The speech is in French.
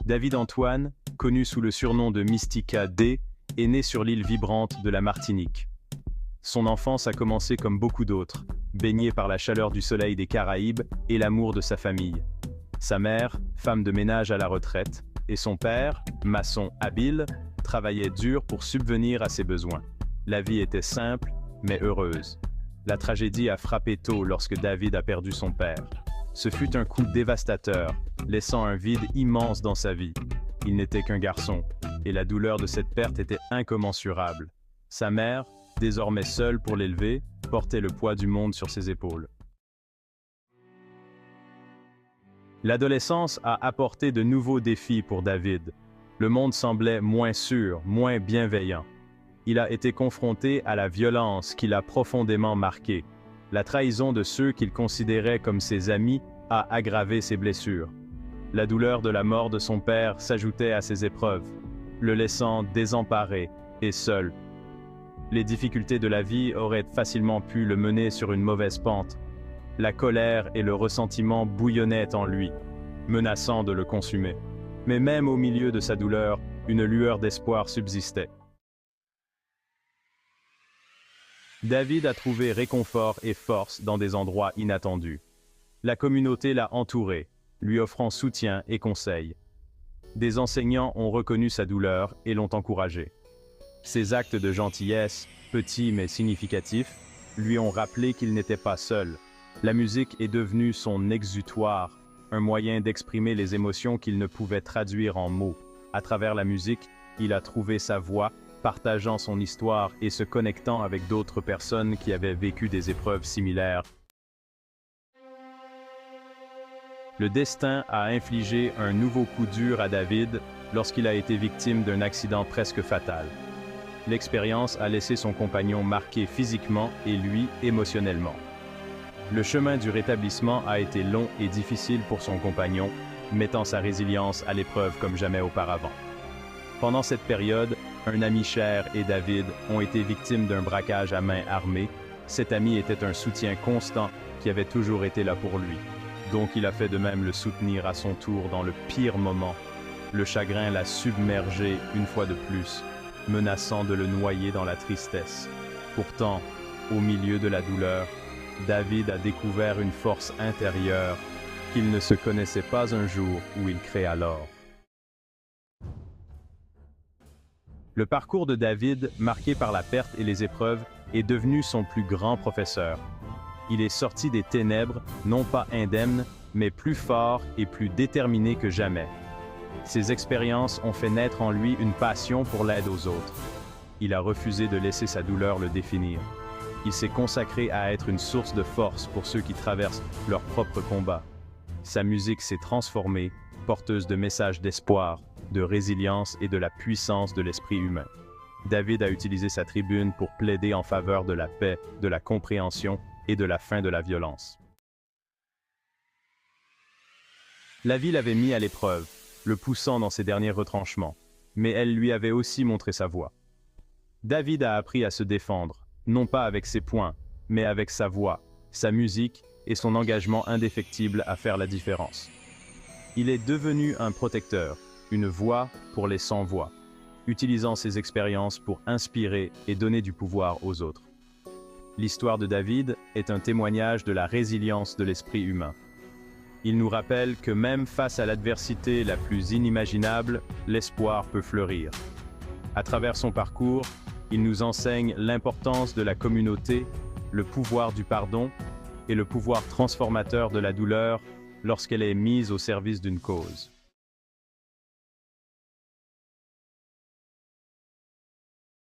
David Antoine, connu sous le surnom de Mystica D, est né sur l'île vibrante de la Martinique. Son enfance a commencé comme beaucoup d'autres, baigné par la chaleur du soleil des Caraïbes et l'amour de sa famille. Sa mère, femme de ménage à la retraite, et son père, maçon habile, travaillaient dur pour subvenir à ses besoins. La vie était simple, mais heureuse. La tragédie a frappé tôt lorsque David a perdu son père. Ce fut un coup dévastateur, laissant un vide immense dans sa vie. Il n'était qu'un garçon, et la douleur de cette perte était incommensurable. Sa mère, désormais seule pour l'élever, portait le poids du monde sur ses épaules. L'adolescence a apporté de nouveaux défis pour David. Le monde semblait moins sûr, moins bienveillant. Il a été confronté à la violence qui l'a profondément marqué. La trahison de ceux qu'il considérait comme ses amis a aggravé ses blessures. La douleur de la mort de son père s'ajoutait à ses épreuves, le laissant désemparé et seul. Les difficultés de la vie auraient facilement pu le mener sur une mauvaise pente. La colère et le ressentiment bouillonnaient en lui, menaçant de le consumer. Mais même au milieu de sa douleur, une lueur d'espoir subsistait. David a trouvé réconfort et force dans des endroits inattendus. La communauté l'a entouré, lui offrant soutien et conseils. Des enseignants ont reconnu sa douleur et l'ont encouragé. Ses actes de gentillesse, petits mais significatifs, lui ont rappelé qu'il n'était pas seul. La musique est devenue son exutoire, un moyen d'exprimer les émotions qu'il ne pouvait traduire en mots. À travers la musique, il a trouvé sa voix, partageant son histoire et se connectant avec d'autres personnes qui avaient vécu des épreuves similaires. Le destin a infligé un nouveau coup dur à David lorsqu'il a été victime d'un accident presque fatal. L'expérience a laissé son compagnon marqué physiquement et lui émotionnellement. Le chemin du rétablissement a été long et difficile pour son compagnon, mettant sa résilience à l'épreuve comme jamais auparavant. Pendant cette période, un ami cher et David ont été victimes d'un braquage à main armée. Cet ami était un soutien constant qui avait toujours été là pour lui. Donc il a fait de même le soutenir à son tour dans le pire moment. Le chagrin l'a submergé une fois de plus, menaçant de le noyer dans la tristesse. Pourtant, au milieu de la douleur, David a découvert une force intérieure qu'il ne se connaissait pas un jour où il créa l'or. Le parcours de David, marqué par la perte et les épreuves, est devenu son plus grand professeur. Il est sorti des ténèbres, non pas indemne, mais plus fort et plus déterminé que jamais. Ces expériences ont fait naître en lui une passion pour l'aide aux autres. Il a refusé de laisser sa douleur le définir. Il s'est consacré à être une source de force pour ceux qui traversent leur propre combat. Sa musique s'est transformée, porteuse de messages d'espoir, de résilience et de la puissance de l'esprit humain. David a utilisé sa tribune pour plaider en faveur de la paix, de la compréhension et de la fin de la violence. La vie l'avait mis à l'épreuve, le poussant dans ses derniers retranchements, mais elle lui avait aussi montré sa voie. David a appris à se défendre, non pas avec ses poings, mais avec sa voix, sa musique et son engagement indéfectible à faire la différence. Il est devenu un protecteur, une voix pour les sans-voix, utilisant ses expériences pour inspirer et donner du pouvoir aux autres. L'histoire de David est un témoignage de la résilience de l'esprit humain. Il nous rappelle que même face à l'adversité la plus inimaginable, l'espoir peut fleurir. À travers son parcours, il nous enseigne l'importance de la communauté, le pouvoir du pardon et le pouvoir transformateur de la douleur lorsqu'elle est mise au service d'une cause.